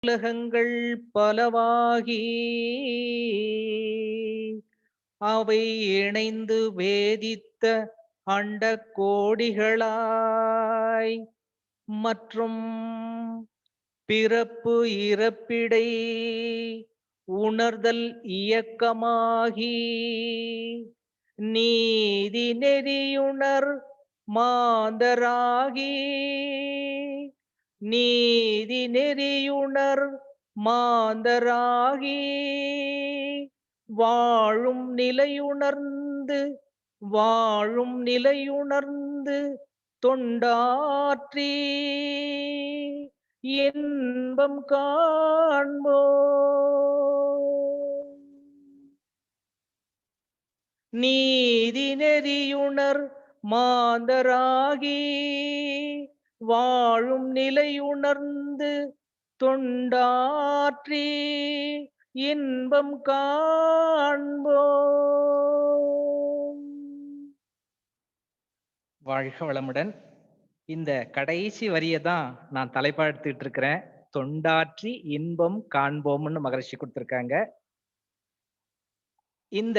உலகங்கள் பலவாகி அவை இணைந்து வேதித்த அண்டக் கோடிகளாய் மற்றும் பிறப்பு இறப்பிடை உணர்தல் இயக்கமாகி நீதி நெறியுணர் மாந்தராகி நீதி நெறியுணர் மாந்தராகி வாழும் நிலையுணர்ந்து வாழும் நிலையுணர்ந்து தொண்டாற்றி இன்பம் காண்போ நீதி நெறியுணர் மாந்தராகி வாழும் நிலையுணர்ந்து தொண்டாற்றி இன்பம் காண்போ. வாழ்க வளமுடன். இந்த கடைசி வரியை தான் நான் தலைப்பா எடுத்துட்டு இருக்கிறேன். தொண்டாற்றி இன்பம் காண்போம்னு மகரிஷி கொடுத்திருக்காங்க. இந்த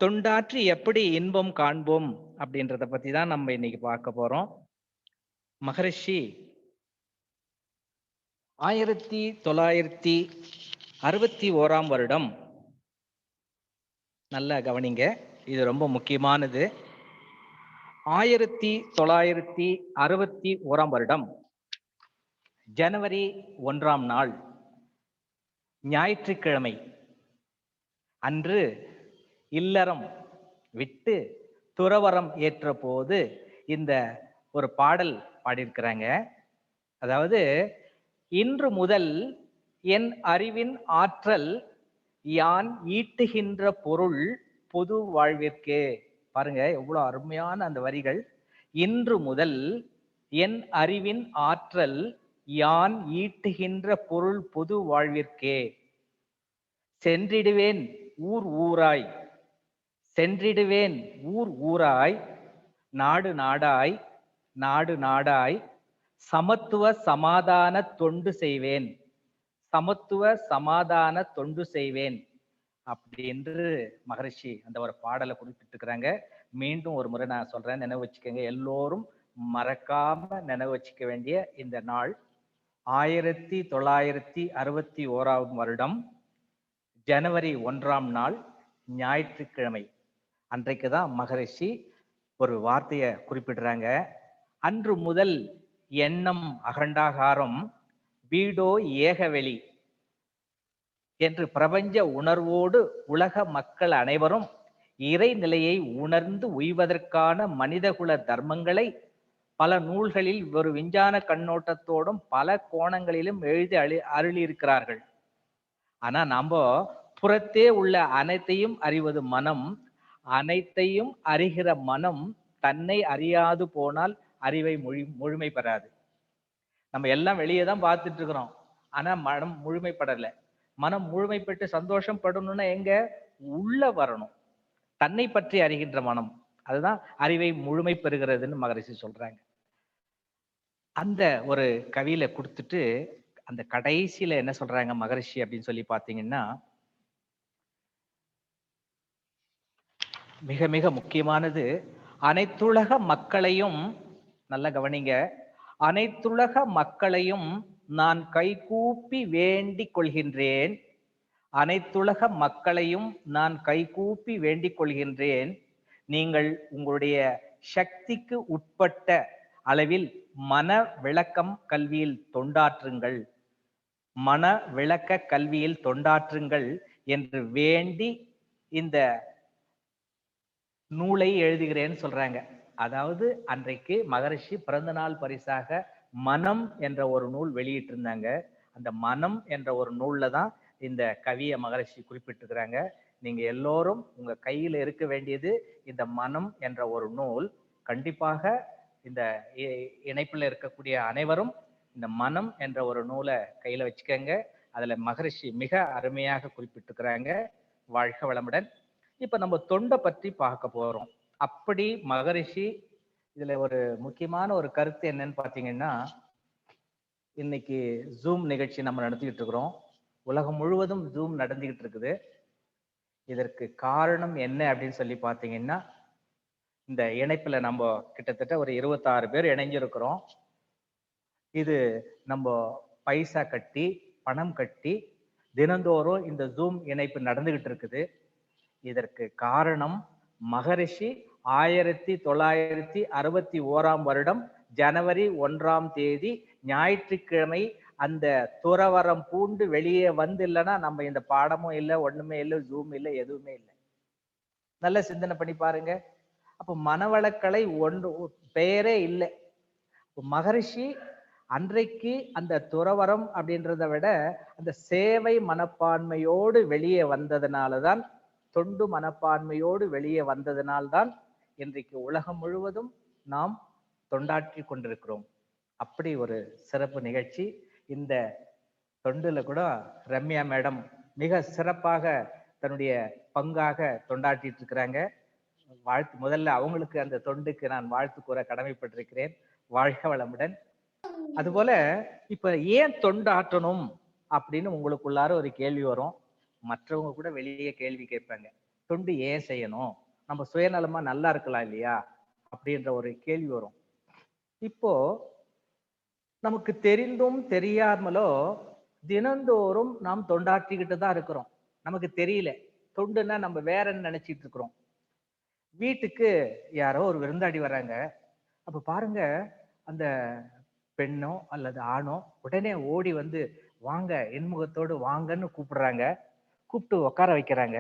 தொண்டாற்றி எப்படி இன்பம் காண்போம் அப்படின்றத பத்தி தான் நம்ம இன்னைக்கு பார்க்க போறோம். மகரிஷி 1961 வருடம், நல்லா கவனிங்க, இது ரொம்ப முக்கியமானது. 1961 வருடம் ஜனவரி 1ஆம் நாள் ஞாயிற்றுக்கிழமை அன்று இல்லறம் விட்டு துறவரம் ஏற்ற போது இந்த ஒரு பாடல் பாடியிருக்கிறாங்க. அதாவது, இன்று முதல் என் அறிவின் ஆற்றல் யான் ஈட்டுகின்ற பொருள் பொது வாழ்விற்கே. பாருங்க எவ்வளவு அருமையான அந்த வரிகள். இன்று முதல் என் அறிவின் ஆற்றல் யான் ஈட்டுகின்ற பொருள் பொது வாழ்விற்கே. சென்றிடுவேன் ஊர் ஊராய் சென்றிடுவேன் ஊர் ஊராய் நாடு நாடாய் நாடு நாடாய் சமத்துவ சமாதான தொண்டு செய்வேன் சமத்துவ சமாதான தொண்டு செய்வேன் அப்படின்னு மகரிஷி அந்த ஒரு பாடலை குறிப்பிட்டிருக்கிறாங்க. மீண்டும் ஒரு முறை நான் சொல்றேன், நினைவு வச்சுக்கோங்க. எல்லோரும் மறக்காம நினைவு வச்சுக்க வேண்டிய இந்த நாள் 1961 வருடம் ஜனவரி 1ஆம் நாள் ஞாயிற்றுக்கிழமை. அன்றைக்கு தான் மகரிஷி ஒரு வார்த்தையை குறிப்பிடுறாங்க. அன்று முதல் எண்ணம் அகண்டாகாரம் வீடோ ஏகவெளி என்று பிரபஞ்ச உணர்வோடு உலக மக்கள் அனைவரும் இறைநிலையை உணர்ந்து உய்வதற்கான மனிதகுல தர்மங்களை பல நூல்களில் ஒரு விஞ்ஞான கண்ணோட்டத்தோடும் பல கோணங்களிலும் எழுதி அருளியிருக்கிறார்கள். ஆனா நாம புறத்தே உள்ள அனைத்தையும் அறிவது மனம். அனைத்தையும் அறிகிற மனம் தன்னை அறியாது போனால் அறிவை முழுமை பெறாது. நம்ம எல்லாம் வெளியே தான் பார்த்துட்டு இருக்கிறோம், ஆனா மனம் முழுமைப்படலை. மனம் முழுமை பெற்று சந்தோஷம் படணும்னா எங்க உள்ள வரணும். தன்னை பற்றி அறிகின்ற மனம், அதுதான் அறிவை முழுமை பெறுகிறதுன்னு மகரிஷி சொல்றாங்க. அந்த ஒரு கவியில கொடுத்துட்டு அந்த கடைசியில என்ன சொல்றாங்க மகரிஷி அப்படின்னு சொல்லி பாத்தீங்கன்னா, மிக மிக முக்கியமானது, அனைத்துலக மக்களையும், நல்ல கவனிங்க, அனைத்துலக மக்களையும் நான் கைகூப்பி வேண்டிக் கொள்கின்றேன். அனைத்துலக மக்களையும் நான் கைகூப்பி வேண்டிக் கொள்கின்றேன். நீங்கள் உங்களுடைய சக்திக்கு உட்பட்ட அளவில் மன விளக்கம் கல்வியில் தொண்டாற்றுங்கள், மன விளக்க கல்வியில் தொண்டாற்றுங்கள் என்று வேண்டி இந்த நூலை எழுதுகிறேன்னு சொல்றாங்க. அதாவது அன்றைக்கு மகரிஷி பிறந்த நாள் பரிசாக மனம் என்ற ஒரு நூல் வெளியிட்டிருந்தாங்க. அந்த மனம் என்ற ஒரு நூல்ல தான் இந்த கவியை மகரிஷி குறிப்பிட்டிருக்கிறாங்க. நீங்க எல்லோரும் உங்க கையில இருக்க வேண்டியது இந்த மனம் என்ற ஒரு நூல். கண்டிப்பாக இந்த இணைப்புல இருக்கக்கூடிய அனைவரும் இந்த மனம் என்ற ஒரு நூலை கையில வச்சுக்கோங்க. அதுல மகரிஷி மிக அருமையாக குறிப்பிட்டிருக்கிறாங்க. வாழ்க வளமுடன். இப்ப நம்ம தொண்டை பற்றி பார்க்க போறோம். அப்படி மகரிஷி இதுல ஒரு முக்கியமான ஒரு கருத்து என்னன்னு பாத்தீங்கன்னா, இன்னைக்கு ஜூம் நிகழ்ச்சி நம்ம நடத்திக்கிட்டு இருக்கிறோம். உலகம் முழுவதும் ஜூம் நடந்துகிட்டு இருக்குது. இதற்கு காரணம் என்ன அப்படின்னு சொல்லி பார்த்தீங்கன்னா, இந்த இணைப்புல நம்ம கிட்டத்தட்ட ஒரு 26 பேர் இணைஞ்சிருக்கிறோம். இது நம்ம பைசா கட்டி, பணம் கட்டி தினந்தோறும் இந்த ஜூம் இணைப்பு நடந்துகிட்டு இருக்குது. இதற்கு காரணம் மகரிஷி 1961 வருடம் ஜனவரி 1ஆம் தேதி ஞாயிற்றுக்கிழமை அந்த துறவரம் பூண்டு வெளியே வந்து இல்லைன்னா நம்ம இந்த பாடமும் இல்லை, ஒண்ணுமே இல்லை, ஜூம் இல்லை, எதுவுமே இல்லை. நல்ல சிந்தனை பண்ணி பாருங்க. அப்போ மனவளக்கலை ஒன்று பெயரே இல்லை. மகரிஷி அன்றைக்கு அந்த துறவரம் அப்படின்றத விட அந்த சேவை மனப்பான்மையோடு வெளியே வந்ததுனாலதான், தொண்டு மனப்பான்மையோடு வெளியே வந்ததனால்தான் இன்றைக்கு உலகம் முழுவதும் நாம் தொண்டாற்றி கொண்டிருக்கிறோம். அப்படி ஒரு சிறப்பு நிகழ்ச்சி. இந்த தொண்டுல கூட ரம்யா மேடம் மிக சிறப்பாக தன்னுடைய பங்காக தொண்டாற்றிட்டு இருக்கிறாங்க. வாழ்த்து, முதல்ல அவங்களுக்கு அந்த தொண்டுக்கு நான் வாழ்த்து கூற கடமைப்பட்டிருக்கிறேன். வாழ்க வளமுடன். அதுபோல இப்ப ஏன் தொண்டாற்றணும் அப்படின்னு உங்களுக்குள்ளார ஒரு கேள்வி வரும். மற்றவங்க கூட வெளியே கேள்வி கேட்பாங்க, தொண்டு ஏன் செய்யணும், நம்ம சுயநலமா நல்லா இருக்கலாம் இல்லையா அப்படின்ற ஒரு கேள்வி வரும். இப்போ நமக்கு தெரிந்தும் தெரியாமலோ தினந்தோறும் நாம் தொண்டாற்றிக்கிட்டு தான் இருக்கிறோம். நமக்கு தெரியல தொண்டுன்னா நம்ம வேற என்ன நினைச்சிட்டு இருக்கிறோம். வீட்டுக்கு யாரோ ஒரு விருந்தாடி வர்றாங்க. அப்ப பாருங்க, அந்த பெண்ணோ அல்லது ஆணோ உடனே ஓடி வந்து வாங்க, இன்முகத்தோடு வாங்கன்னு கூப்பிடுறாங்க. கூப்பிட்டு உட்கார வைக்கிறாங்க.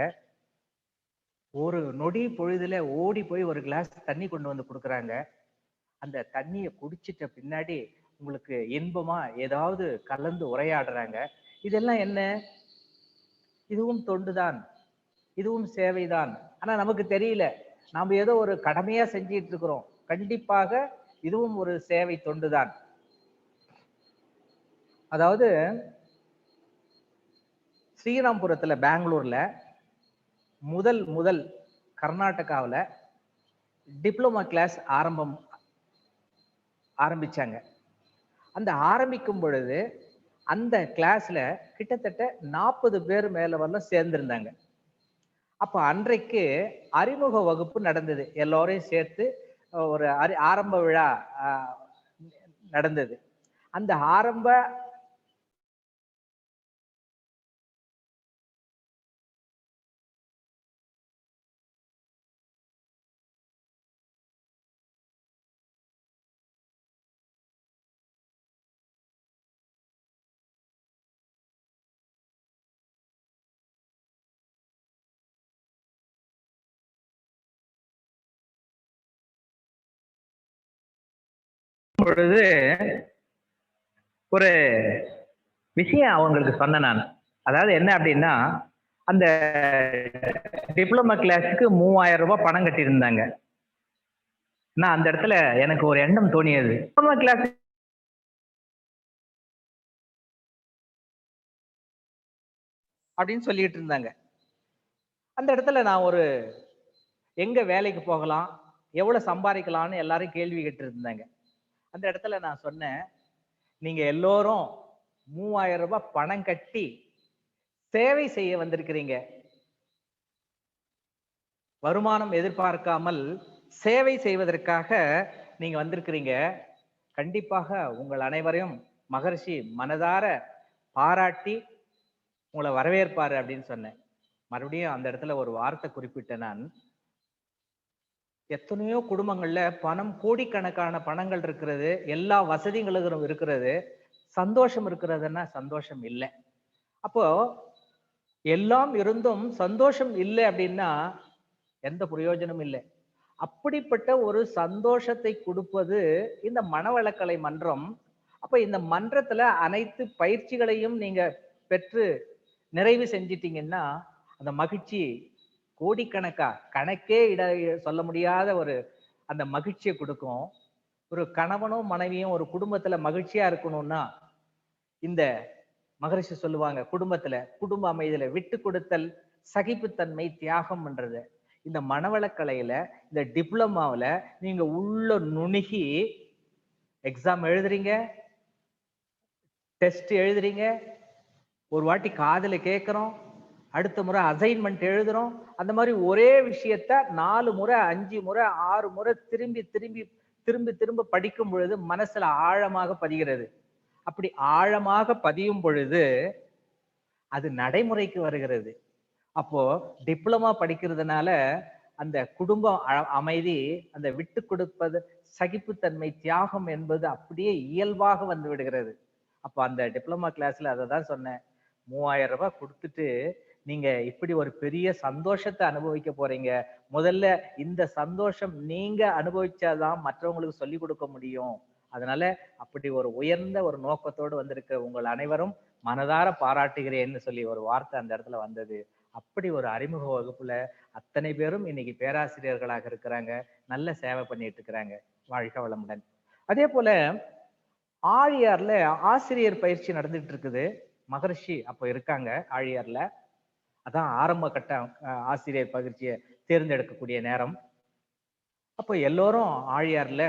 ஒரு நொடி பொழுதுல ஓடி போய் ஒரு கிளாஸ் தண்ணி கொண்டு வந்து கொடுக்குறாங்க. அந்த தண்ணியை குடிச்சிட்ட பின்னாடி உங்களுக்கு இன்பமா ஏதாவது கலந்து உரையாடுறாங்க. இதெல்லாம் என்ன? இதுவும் தொண்டுதான், இதுவும் சேவைதான். ஆனா நமக்கு தெரியல, நாம ஏதோ ஒரு கடமையா செஞ்சிட்டு இருக்கிறோம். கண்டிப்பாக இதுவும் ஒரு சேவை தொண்டுதான். அதாவது ஸ்ரீராம்புரத்துல, பெங்களூர்ல முதல் கர்நாடகாவில் டிப்ளமா கிளாஸ் ஆரம்பிச்சாங்க. அந்த ஆரம்பிக்கும் பொழுது அந்த கிளாஸ்ல கிட்டத்தட்ட 40 பேர் மேல வரலாம் சேர்ந்திருந்தாங்க. அப்ப அன்றைக்கு அறிமுக வகுப்பு நடந்தது. எல்லோரையும் சேர்த்து ஒரு ஆரம்ப விழா நடந்தது. அந்த ஆரம்ப பொழுது ஒரு விஷயம் அவங்களுக்கு சொன்ன நான். அதாவது என்ன அப்படின்னா, அந்த டிப்ளமா கிளாஸுக்கு 3000 ரூபாய் பணம் கட்டி இருந்தாங்க. நான் அந்த இடத்துல எனக்கு ஒரு எண்ணம் தோணியது. டிப்ளமா கிளாஸ் அப்படின்னு சொல்லிட்டு இருந்தாங்க. அந்த இடத்துல நான் ஒரு எங்க வேலைக்கு போகலாம், எவ்வளவு சம்பாதிக்கலாம்னு எல்லாரும் கேள்வி கேட்டு இருந்தாங்க. அந்த இடத்துல நான் சொன்னேன், நீங்க எல்லோரும் 3000 ரூபாய் பணம் கட்டி சேவை செய்ய வந்திருக்கிறீங்க. வருமானம் எதிர்பார்க்காமல் சேவை செய்வதற்காக நீங்க வந்திருக்கிறீங்க. கண்டிப்பாக உங்கள் அனைவரையும் மகரிஷி மனதார பாராட்டி உங்களை வரவேற்பாரு அப்படின்னு சொன்னேன். மறுபடியும் அந்த இடத்துல ஒரு வார்த்தை குறிப்பிட்டேன் நான். எத்தனையோ குடும்பங்கள்ல பணம், கோடிக்கணக்கான பணங்கள் இருக்கிறது, எல்லா வசதிகளும் இருக்கிறது, சந்தோஷம் இருக்கிறதுன்னா சந்தோஷம் இல்லை. அப்போ எல்லாம் இருந்தும் சந்தோஷம் இல்லை அப்படின்னா எந்த பிரயோஜனமும் இல்லை. அப்படிப்பட்ட ஒரு சந்தோஷத்தை கொடுப்பது இந்த மனவளக்கலை மன்றம். அப்ப இந்த மன்றத்துல அனைத்து பயிற்சிகளையும் நீங்க பெற்று நிறைவு செஞ்சிட்டீங்கன்னா அந்த மகிழ்ச்சி கோடிக்கணக்கா, கணக்கே சொல்ல முடியாத ஒரு அந்த மகிழ்ச்சியை கொடுக்கும். ஒரு கணவனும் மனைவியும் ஒரு குடும்பத்துல மகிழ்ச்சியா இருக்கணும்னா இந்த மகரிஷி சொல்லுவாங்க, குடும்பத்துல குடும்ப அமைதியில விட்டு கொடுத்தல், சகிப்புத்தன்மை, தியாகம் பண்றது. இந்த மனவளக்கலையில இந்த டிப்ளமாவில் நீங்க உள்ள நுணுகி எக்ஸாம் எழுதுறீங்க, டெஸ்ட் எழுதுறீங்க, ஒரு வாட்டி காதுல கேட்கிறோம், அடுத்த முறை அசைன்மெண்ட் எழுதுறோம். அந்த மாதிரி ஒரே விஷயத்த 4 முறை, 5 முறை, 6 முறை திரும்பி திரும்பி திரும்பி திரும்ப படிக்கும் பொழுது மனசுல ஆழமாக பதிகிறது. அப்படி ஆழமாக பதியும் பொழுது அது நடைமுறைக்கு வருகிறது. அப்போ டிப்ளமா படிக்கிறதுனால அந்த குடும்பம் அமைதி, அந்த விட்டு கொடுப்பது, சகிப்புத்தன்மை, தியாகம் என்பது அப்படியே இயல்பாக வந்து விடுகிறது. அப்ப அந்த டிப்ளமா கிளாஸ்ல அததான் சொன்னேன். 3000 ரூபாய் கொடுத்துட்டு நீங்க இப்படி ஒரு பெரிய சந்தோஷத்தை அனுபவிக்க போறீங்க. முதல்ல இந்த சந்தோஷம் நீங்க அனுபவிச்சாதான் மற்றவங்களுக்கு சொல்லிக் கொடுக்க முடியும். அதனால அப்படி ஒரு உயர்ந்த ஒரு நோக்கத்தோடு வந்திருக்க உங்கள் அனைவரும் மனதார பாராட்டுகிறேன்னு சொல்லி ஒரு வார்த்தை அந்த இடத்துல வந்தது. அப்படி ஒரு அறிமுக வகுப்புல அத்தனை பேரும் இன்னைக்கு பேராசிரியர்களாக இருக்கிறாங்க. நல்ல சேவை பண்ணிட்டு இருக்கிறாங்க. வாழ்க வளமுடன். அதே போல ஆழியார்ல ஆசிரியர் பயிற்சி நடந்துட்டு இருக்குது. மகரிஷி அப்ப இருக்காங்க ஆழியார்ல. அதான் ஆரம்ப கட்ட ஆசிரியர் பயிற்சியை தேர்ந்தெடுக்கக்கூடிய நேரம். அப்போ எல்லோரும் ஆழியார்ல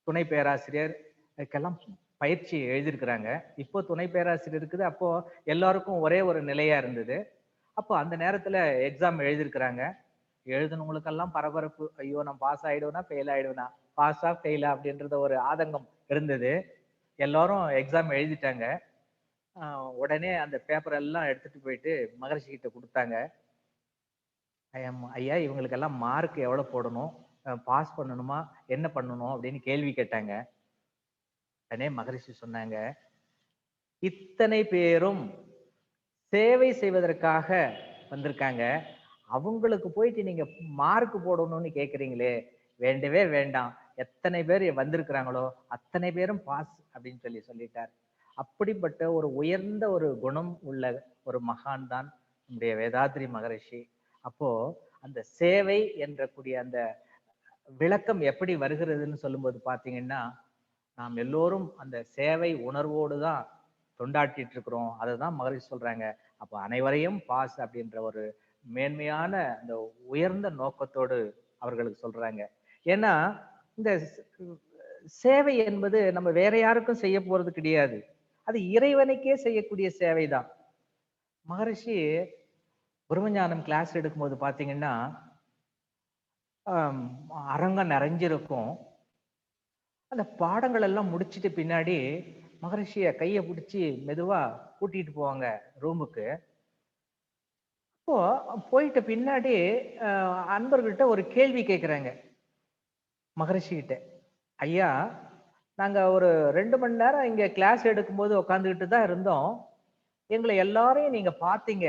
துணை பேராசிரியர் இதுக்கெல்லாம் பயிற்சி எழுதியிருக்கிறாங்க. இப்போ துணை பேராசிரியர் இருக்குது. அப்போ எல்லாருக்கும் ஒரே ஒரு நிலையா இருந்தது. அப்போ அந்த நேரத்துல எக்ஸாம் எழுதியிருக்கிறாங்க. எழுதுனவங்களுக்கெல்லாம் பரபரப்பு. ஐயோ நான் பாஸ் ஆயிடுவேனா ஃபெயில் ஆயிடுவேனா, பாஸா ஃபெயிலா அப்படின்றத ஒரு ஆதங்கம் இருந்தது. எல்லாரும் எக்ஸாம் எழுதிட்டாங்க. உடனே அந்த பேப்பர் எல்லாம் எடுத்துட்டு போயிட்டு மகரிஷி கிட்ட கொடுத்தாங்க. ஐயா இவங்களுக்கெல்லாம் மார்க் எவ்வளவு போடணும், பாஸ் பண்ணணுமா, என்ன பண்ணணும் அப்படின்னு கேள்வி கேட்டாங்க. உடனே மகரிஷி சொன்னாங்க, இத்தனை பேரும் சேவை செய்வதற்காக வந்திருக்காங்க. அவங்களுக்கு போயிட்டு நீங்க மார்க் போடணும்னு கேக்குறீங்களே, வேண்டவே வேண்டாம். எத்தனை பேர் வந்திருக்கிறாங்களோ அத்தனை பேரும் பாஸ் அப்படின்னு சொல்லிட்டார். அப்படிப்பட்ட ஒரு உயர்ந்த ஒரு குணம் உள்ள ஒரு மகான் தான் நம்முடைய வேதாத்ரி மகரிஷி. அப்போ அந்த சேவை என்ற கூடிய அந்த விளக்கம் எப்படி வருகிறதுன்னு சொல்லும்போது பாத்தீங்கன்னா, நாம் எல்லோரும் அந்த சேவை உணர்வோடு தான் தொண்டாட்டிட்டு இருக்கிறோம். அதுதான் மகரிஷி சொல்றாங்க. அப்ப அனைவரையும் பாஸ் அப்படின்ற ஒரு மேன்மையான அந்த உயர்ந்த நோக்கத்தோடு அவர்களுக்கு சொல்றாங்க. ஏன்னா இந்த சேவை என்பது நம்ம வேற யாருக்கும் செய்ய போறது கிடையாது. அது இறைவனுக்கே செய்யக்கூடிய சேவைதான். மகரிஷி பிரம்மஞானம் கிளாஸ் எடுக்கும்போது பாத்தீங்கன்னா அரங்கம் நிறைஞ்சிருக்கும். அந்த பாடங்கள் எல்லாம் முடிச்சிட்டு பின்னாடி மகரிஷிய கையை பிடிச்சி மெதுவா கூட்டிட்டு போவாங்க ரூமுக்கு. அப்போ போயிட்ட பின்னாடி அன்பர்கள்ட்ட ஒரு கேள்வி கேட்கிறாங்க மகரிஷி கிட்ட. ஐயா நாங்க ஒரு 2 மணி நேரம் இங்க கிளாஸ் எடுக்கும்போது உட்காந்துக்கிட்டு தான் இருந்தோம். எங்களை எல்லாரையும் நீங்க பாத்தீங்க.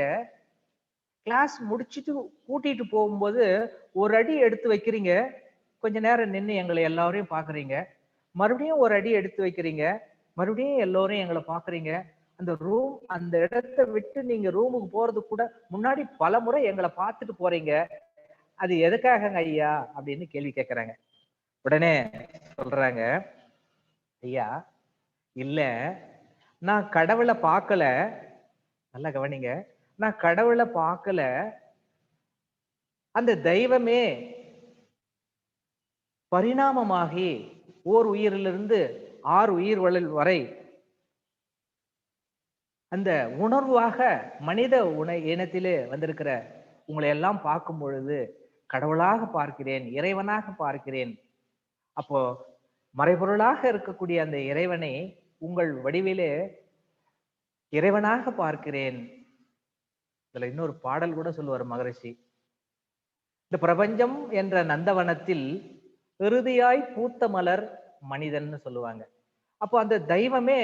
கிளாஸ் முடிச்சிட்டு கூட்டிட்டு போகும்போது ஒரு அடி எடுத்து வைக்கிறீங்க. கொஞ்ச நேரம் நின்று எங்களை எல்லாரையும் பாக்குறீங்க. மறுபடியும் ஒரு அடி எடுத்து வைக்கிறீங்க. மறுபடியும் எல்லோரும் எங்களை பாக்குறீங்க. அந்த இடத்தை விட்டு நீங்க ரூமுக்கு போறது கூட முன்னாடி பல முறை எங்களை பார்த்துட்டு போறீங்க. அது எதுக்காகங்க ஐயா அப்படின்னு கேள்வி கேட்கிறாங்க. உடனே சொல்றாங்க, ஐயா இல்ல நான் கடவுளை பார்க்கல. நல்லா கவனிங்க. நான் கடவுளை பார்க்கல. அந்த தெய்வமே பரிணாமமாகி ஓர் உயிரிலிருந்து 6 உயிர் வரை அந்த உணர்வாக மனித இனத்திலே வந்திருக்கிற உங்களை எல்லாம் பார்க்கும் பொழுது கடவுளாக பார்க்கிறேன், இறைவனாக பார்க்கிறேன். அப்போ மறைபொருளாக இருக்கக்கூடிய அந்த இறைவனை உங்கள் வடிவிலே இறைவனாக பார்க்கிறேன். இதுல இன்னொரு பாடல் கூட சொல்லுவார் மகரிஷி. இந்த பிரபஞ்சம் என்ற நந்தவனத்தில் இறுதியாய் பூத்த மலர் மனிதன்னு சொல்லுவாங்க. அப்போ அந்த தெய்வமே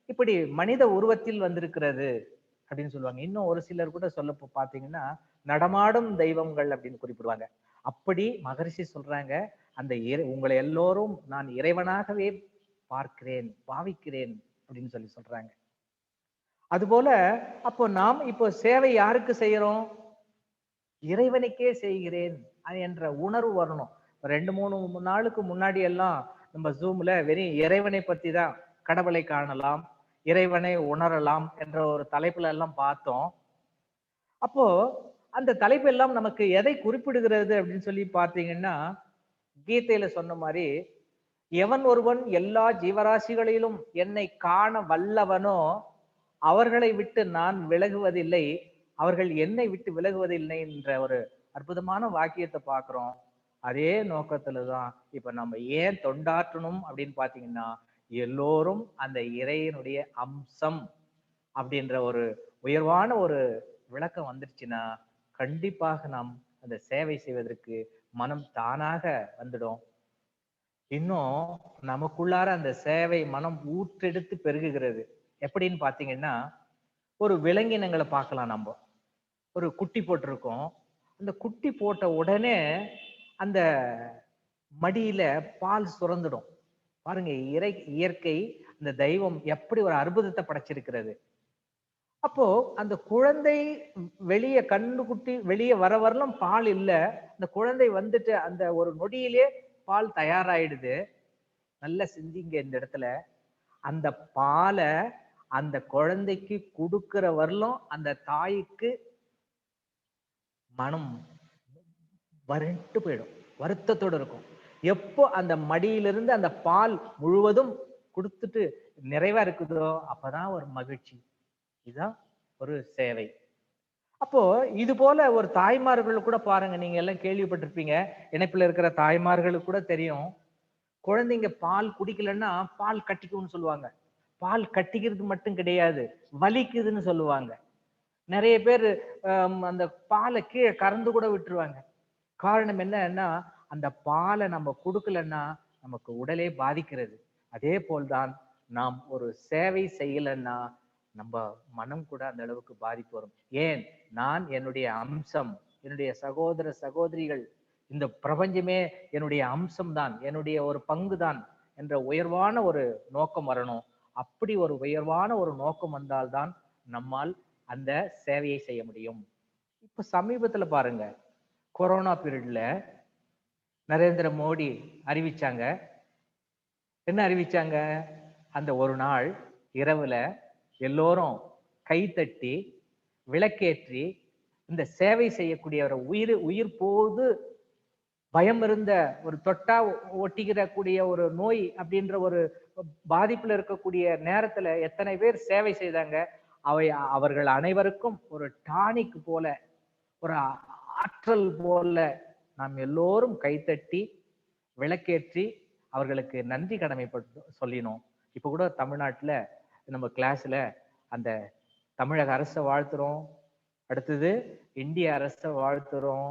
இப்படி மனித உருவத்தில் வந்திருக்கிறது அப்படின்னு சொல்லுவாங்க. இன்னும் ஒரு சிலர் கூட சொல்ல பாத்தீங்கன்னா நடமாடும் தெய்வங்கள் அப்படின்னு குறிப்பிடுவாங்க. அப்படி மகரிஷி சொல்றாங்க, அந்த உங்களை எல்லோரும் நான் இறைவனாகவே பார்க்கிறேன், பாவிக்கிறேன் அப்படின்னு சொல்றாங்க. அதுபோல அப்போ நாம் இப்போ சேவை யாருக்கு செய்யறோம்? இறைவனுக்கே செய்கிறேன் என்ற உணர்வு வரணும். 2-3 நாளுக்கு முன்னாடி எல்லாம் நம்ம ஜூம்ல வெறும் இறைவனை பத்தி தான், கடவுளை காணலாம், இறைவனை உணரலாம் என்ற ஒரு தலைப்புல எல்லாம் பார்த்தோம். அப்போ அந்த தலைப்பு எல்லாம் நமக்கு எதை குறிப்பிடுகிறது அப்படின்னு சொல்லி பார்த்தீங்கன்னா, கீதையில சொன்ன மாதிரி எவன் ஒருவன் எல்லா ஜீவராசிகளிலும் என்னை காண வல்லவனோ அவர்களை விட்டு நான் விலகுவதில்லை, அவர்கள் என்னை விட்டு விலகுவதில்லை என்ற ஒரு அற்புதமான வாக்கியத்தை பார்க்கிறோம். அதே நோக்கத்துலதான் இப்ப நம்ம ஏன் தொண்டாற்றணும் அப்படின்னு பாத்தீங்கன்னா, எல்லோரும் அந்த இறைவனுடைய அம்சம் அப்படின்ற ஒரு உயர்வான ஒரு விளக்கம் வந்துருச்சுன்னா கண்டிப்பாக நாம் அந்த சேவை செய்வதற்கு மனம் தானாக வந்துடும். இன்னும் நமக்குள்ளார அந்த சேவை மனம் ஊற்றெடுத்து பெருகுகிறது. எப்படின்னு பாத்தீங்கன்னா, ஒரு விலங்கினங்களை பார்க்கலாம். நம்ம ஒரு குட்டி போட்டிருக்கோம். அந்த குட்டி போட்ட உடனே அந்த மடியில பால் சுரந்துடும். பாருங்க, இயற்கை, அந்த தெய்வம் எப்படி ஒரு அற்புதத்தை படைச்சிருக்கிறது. அப்போ அந்த குழந்தை வெளியே கண்ணுக்குட்டி வெளியே வர வரலும் பால் இல்ல. அந்த குழந்தை வந்துட்டு அந்த ஒரு நொடியிலே பால் தயாராயிடுது. நல்லா சிந்திங்க இந்த இடத்துல. அந்த பாலை அந்த குழந்தைக்கு கொடுக்கிற வரலும் அந்த தாய்க்கு மனம் வறண்டு போயிடும், வருத்தத்தோடு இருக்கும். எப்போ அந்த மடியிலிருந்து அந்த பால் முழுவதும் கொடுத்துட்டு நிறைவா இருக்குதோ அப்பதான் ஒரு மகிழ்ச்சி. இதுதான் ஒரு சேவை. அப்போ இது போல ஒரு தாய்மார்கள் கூட பாருங்க, நீங்க எல்லாம் கேள்விப்பட்டிருப்பீங்க. இணைப்புல இருக்கிற தாய்மார்களுக்கு கூட தெரியும். குழந்தைங்க பால் குடிக்கலன்னா பால் கட்டிக்கும்னு சொல்லுவாங்க. பால் கட்டிக்கிறது மட்டும் கிடையாது, வலிக்குதுன்னு சொல்லுவாங்க. நிறைய பேர் அந்த பாலை கீழே கறந்து கூட விட்டுருவாங்க. காரணம் என்னன்னா, அந்த பாலை நம்ம கொடுக்கலன்னா நமக்கு உடலே பாதிக்கிறது. அதே போல்தான் நாம் ஒரு சேவை செய்யலன்னா நம்ம மனம் கூட அந்த அளவுக்கு பாதிப்பு வரும். ஏன்? நான் என்னுடைய அம்சம், என்னுடைய சகோதர சகோதரிகள், இந்த பிரபஞ்சமே என்னுடைய அம்சம் தான், என்னுடைய ஒரு பங்கு தான் என்ற உயர்வான ஒரு நோக்கம் வரணும். அப்படி ஒரு உயர்வான ஒரு நோக்கம் வந்தால்தான் நம்மால் அந்த சேவையை செய்ய முடியும். இப்ப சமீபத்துல பாருங்க, கொரோனா பீரியட்ல நரேந்திர மோடி அறிவிச்சாங்க. என்ன அறிவிச்சாங்க? அந்த ஒரு நாள் இரவுல எல்லோரும் கைத்தட்டி விளக்கேற்றி இந்த சேவை செய்யக்கூடியவரை உயிர் போது பயம் இருந்த ஒரு தொட்டா ஒட்டிக்கிற கூடிய ஒரு நோய் அப்படின்ற ஒரு பாதிப்புல இருக்கக்கூடிய நேரத்துல எத்தனை பேர் சேவை செய்தாங்க. அவர்கள் அனைவருக்கும் ஒரு டானிக் போல, ஒரு ஆற்றல் போல நாம் எல்லோரும் கைத்தட்டி விளக்கேற்றி அவர்களுக்கு நன்றி கடமைப்பட்டு சொல்லினோம். இப்ப கூட தமிழ்நாட்டுல நம்ம கிளாஸ்ல அந்த தமிழக அரசை வாழ்த்துறோம், அடுத்தது இந்திய அரசை வாழ்த்துறோம்,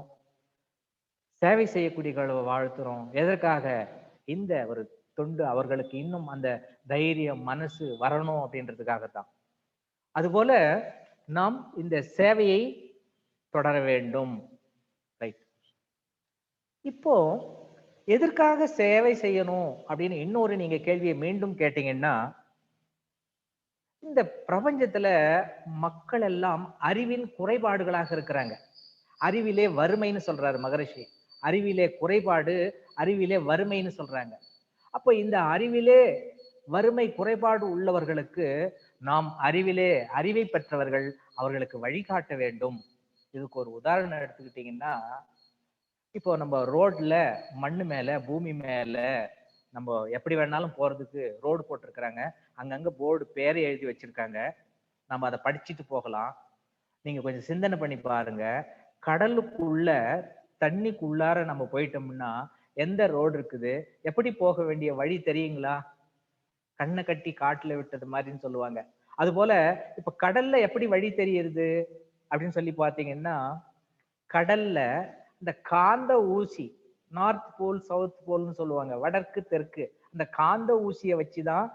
சேவை செய்யக்கூடியவர்களை வாழ்த்துறோம். எதற்காக? இந்த ஒரு தொண்டு அவர்களுக்கு இன்னும் அந்த தைரியம் மனசு வரணும் அப்படின்றதுக்காகத்தான். அதுபோல நாம் இந்த சேவையை தொடர வேண்டும். ரைட். இப்போ எதற்காக சேவை செய்யணும் அப்படின்னு இன்னொரு நீங்க கேள்வியை மீண்டும் கேட்டீங்கன்னா, இந்த பிரபஞ்சத்துல மக்கள் எல்லாம் அறிவின் குறைபாடுகளாக இருக்கிறாங்க. அறிவிலே வறுமைன்னு சொல்றாரு மகரிஷி. அறிவிலே குறைபாடு, அறிவிலே வறுமைன்னு சொல்றாங்க. அப்ப இந்த அறிவிலே வறுமை குறைபாடு உள்ளவர்களுக்கு நாம் அறிவை பெற்றவர்கள் அவர்களுக்கு வழிகாட்ட வேண்டும். இதுக்கு ஒரு உதாரணம் எடுத்துக்கிட்டீங்கன்னா, இப்போ நம்ம ரோட்ல மண்ணு மேல பூமி மேல நம்ம எப்படி வேணாலும் போறதுக்கு ரோடு போட்டிருக்கிறாங்க. அங்கங்க போர்டு பேரை எழுதி வச்சிருக்காங்க. நம்ம அதை படிச்சுட்டு போகலாம். நீங்க கொஞ்சம் சிந்தனை பண்ணி பாருங்க. கடலுக்குள்ள தண்ணிக்குள்ளார நம்ம போயிட்டோம்னா எந்த ரோடு இருக்குது, எப்படி போக வேண்டிய வழி தெரியுங்களா? கண்ணை கட்டி காட்டுல விட்டது மாதிரின்னு சொல்லுவாங்க. அது போல இப்ப கடல்ல எப்படி வழி தெரியுது அப்படின்னு சொல்லி பாத்தீங்கன்னா, கடல்ல இந்த காந்த ஊசி, நார்த் போல் சவுத் போல்னு சொல்லுவாங்க, வடக்கு தெற்கு, அந்த காந்த ஊசியை வச்சுதான்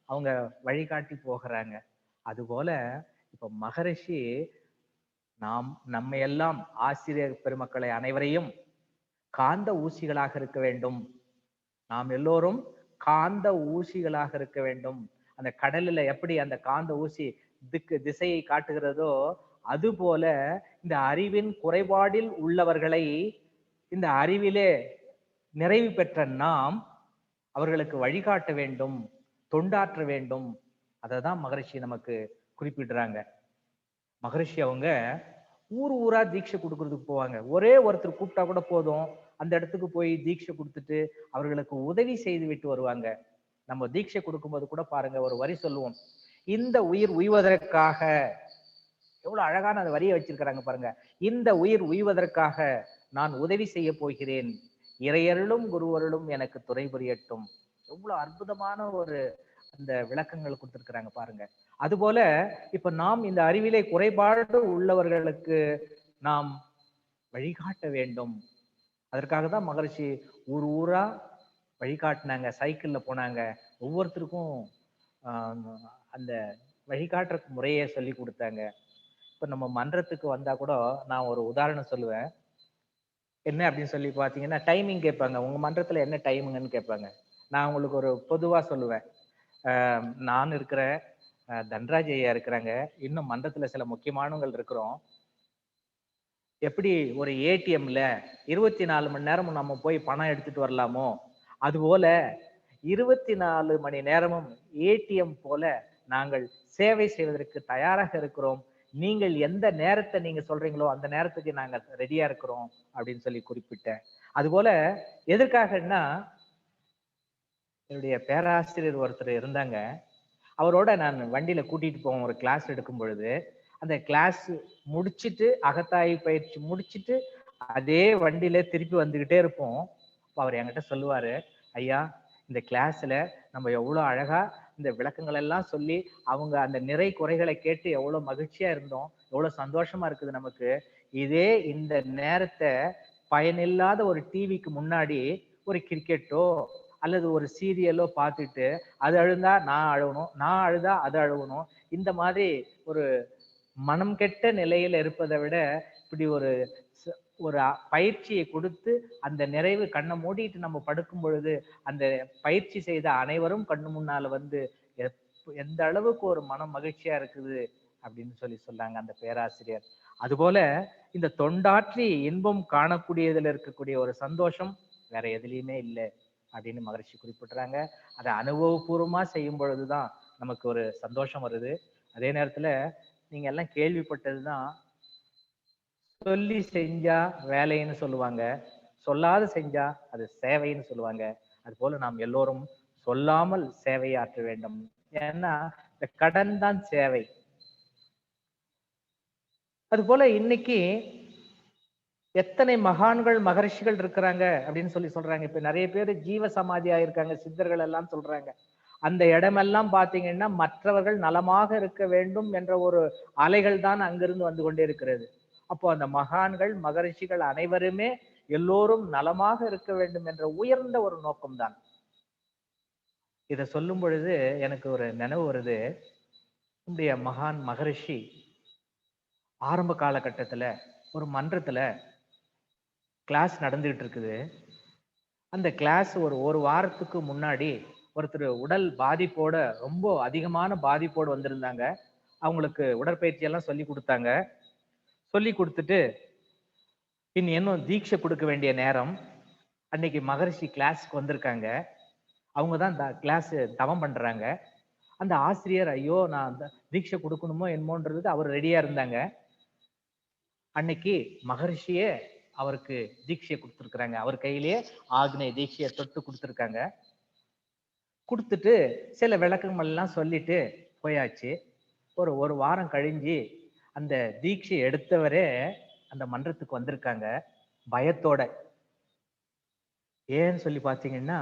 அவங்க வழிகாட்டி போகிறாங்க. அது போல இப்ப மகரிஷி நம்ம எல்லாம் ஆசிரியர் பெருமக்களை அனைவரையும் காந்த ஊசிகளாக இருக்க வேண்டும். நாம் எல்லோரும் காந்த ஊசிகளாக இருக்க வேண்டும். அந்த கடலில் எப்படி அந்த காந்த ஊசி திசையை காட்டுகிறதோ அது போல இந்த அறிவின் குறைபாடில் உள்ளவர்களை இந்த அறிவிலே நிறைவு பெற்ற நாம் அவர்களுக்கு வழிகாட்ட வேண்டும், தொண்டாற்ற வேண்டும். அதை தான் மகரிஷி நமக்கு குறிப்பிடுறாங்க. மகரிஷி அவங்க ஊர் ஊரா தீட்சை கொடுக்கறதுக்கு போவாங்க. ஒரே ஒருத்தர் கூப்பிட்டா கூட போதும், அந்த இடத்துக்கு போய் தீட்சை கொடுத்துட்டு அவர்களுக்கு உதவி செய்து விட்டு வருவாங்க. நம்ம தீட்சை கொடுக்கும்போது கூட பாருங்க, ஒரு வரி சொல்லுவோம், இந்த உயிர் உய்வதற்காக. எவ்வளவு அழகான அந்த வரியை வச்சிருக்கிறாங்க பாருங்க. இந்த உயிர் உய்வதற்காக நான் உதவி செய்ய போகிறேன், இறையருளும் குருவருளும் எனக்கு துணை புரியட்டும். எவ்வளவு அற்புதமான ஒரு அந்த விளக்கங்கள் கொடுத்திருக்கிறாங்க பாருங்க. அதுபோல இப்ப நாம் இந்த அறிவிலே குறைபாடு உள்ளவர்களுக்கு நாம் வழிகாட்ட வேண்டும். அதற்காக தான் மகரிஷி ஊர் ஊரா வழிகாட்டினாங்க, சைக்கிள்ல போனாங்க. ஒவ்வொருத்தருக்கும் அந்த வழிகாட்டுற முறையை சொல்லி கொடுத்தாங்க. இப்ப நம்ம மன்றத்துக்கு வந்தா கூட நான் ஒரு உதாரணம் சொல்லுவேன். என்ன அப்படின்னு சொல்லி பாத்தீங்கன்னா, டைமிங் கேட்பாங்க. உங்க மன்றத்துல என்ன டைமுங்கன்னு கேட்பாங்க. நான் உங்களுக்கு ஒரு பொதுவா சொல்லுவேன். நான் இருக்கிறேன், தன்ராஜ் ஐயா இருக்கிறாங்க, இன்னும் மன்றத்துல சில முக்கியமானவங்கள் இருக்கிறோம். எப்படி ஒரு ஏடிஎம்ல 24 மணி நேரமும் நம்ம போய் பணம் எடுத்துட்டு வரலாமோ, அதுபோல 24 மணி நேரமும் ஏடிஎம் போல நாங்கள் சேவை செய்வதற்கு தயாராக இருக்கிறோம். நீங்கள் எந்த நேரத்தை நீங்க சொல்றீங்களோ அந்த நேரத்துக்கு நாங்க ரெடியா இருக்கிறோம் அப்படின்னு சொல்லி குறிப்பிட்டேன். அதுபோல எதற்காகன்னா, என்னுடைய பேராசிரியர் ஒருத்தர் இருந்தாங்க. அவரோட நான் வண்டியில கூட்டிட்டு போவோம் ஒரு கிளாஸ் எடுக்கும் பொழுது. அந்த கிளாஸ் முடிச்சிட்டு, அகத்தாய்வு பயிற்சி முடிச்சிட்டு அதே வண்டியில திருப்பி வந்துகிட்டே இருப்போம். அப்ப அவர் என்கிட்ட சொல்லுவாரு, ஐயா இந்த கிளாஸ்ல நம்ம எவ்வளவு அழகா இந்த விளக்கங்கள் எல்லாம் சொல்லி அவங்க அந்த நிறை குறைகளை கேட்டு எவ்வளவு மகிழ்ச்சியா இருந்தோம், எவ்வளவு சந்தோஷமா இருக்குது நமக்கு. இதே இந்த நேரத்தை பயனில்லாத ஒரு டிவிக்கு முன்னாடி ஒரு கிரிக்கெட்டோ அல்லது ஒரு சீரியலோ பார்த்துட்டு அது அழுந்தா நான் அழுவணும், நான் அழுதா அது அழுவணும், இந்த மாதிரி ஒரு மனம் கெட்ட நிலையில இருப்பதை விட இப்படி ஒரு ஒரு பயிற்சியை கொடுத்து அந்த நிறைவு கண்ணை மூடிட்டு நம்ம படுக்கும் பொழுது அந்த பயிற்சி செய்த அனைவரும் கண்ணு முன்னால வந்து எந்த அளவுக்கு ஒரு மனம் மகிழ்ச்சியா இருக்குது அப்படின்னு சொல்லி சொன்னாங்க அந்த பேராசிரியர். அதுபோல இந்த தொண்டாற்றி இன்பம் காணக்கூடியதுல இருக்கக்கூடிய ஒரு சந்தோஷம் வேற எதுலையுமே இல்லை அப்படின்னு மகரிஷி குறிப்பிடுறாங்க. அதை அனுபவபூர்வமா செய்யும் பொழுதுதான் நமக்கு ஒரு சந்தோஷம் வருது. அதே நேரத்துல நீங்க எல்லாம் கேள்விப்பட்டதுதான், சொல்லி செஞ்சா வேலைன்னு சொல்லுவாங்க, சொல்லாது செஞ்சா அது சேவைன்னு சொல்லுவாங்க. அது போல நாம் எல்லோரும் சொல்லாமல் சேவை ஆற்ற வேண்டும். ஏன்னா இந்த கடன் தான் சேவை. அது போல இன்னைக்கு எத்தனை மகான்கள் மகரிஷிகள் இருக்கிறாங்க அப்படின்னு சொல்லி சொல்றாங்க. இப்ப நிறைய பேர் ஜீவ சமாதி ஆயிருக்காங்க, சித்தர்கள் எல்லாம் சொல்றாங்க. அந்த இடமெல்லாம் பாத்தீங்கன்னா மற்றவர்கள் நலமாக இருக்க வேண்டும் என்ற ஒரு அலைகள் தான் அங்கிருந்து வந்து கொண்டே இருக்கிறது. அப்போ அந்த மகான்கள் மகரிஷிகள் அனைவருமே எல்லோரும் நலமாக இருக்க வேண்டும் என்ற உயர்ந்த ஒரு நோக்கம்தான். இதை சொல்லும் பொழுது எனக்கு ஒரு நினைவு வருது. நம்முடைய மகான் மகரிஷி ஆரம்ப காலகட்டத்துல ஒரு மன்றத்துல கிளாஸ் நடந்துகிட்டு இருக்குது. அந்த கிளாஸ் ஒரு வாரத்துக்கு முன்னாடி ஒருத்தர் உடல் பாதிப்போட, ரொம்ப அதிகமான பாதிப்போடு வந்திருந்தாங்க. அவங்களுக்கு உடற்பயிற்சி எல்லாம் சொல்லி கொடுத்தாங்க. சொல்லி கொடுத்துட்டு இன்னும் தீட்சை கொடுக்க வேண்டிய நேரம். அன்னைக்கு மகரிஷி கிளாஸ்க்கு வந்திருக்காங்க. அவங்க தான் கிளாஸ் தவம் பண்றாங்க. அந்த ஆசிரியர் ஐயோ நான் தீட்சை கொடுக்கணுமோ என்னமோன்றதுக்கு அவர் ரெடியா இருந்தாங்க. அன்னைக்கு மகரிஷியே அவருக்கு தீட்சையை கொடுத்துருக்குறாங்க. அவர் கையிலேயே ஆக்னை தீட்சையை தொட்டு கொடுத்துருக்காங்க. கொடுத்துட்டு சில விளக்கங்கள் எல்லாம் சொல்லிட்டு போயாச்சு. ஒரு வாரம் கழிஞ்சு அந்த தீட்சை எடுத்தவரே அந்த மன்றத்துக்கு வந்திருக்காங்க பயத்தோட. ஏன்னு சொல்லி பாத்தீங்கன்னா,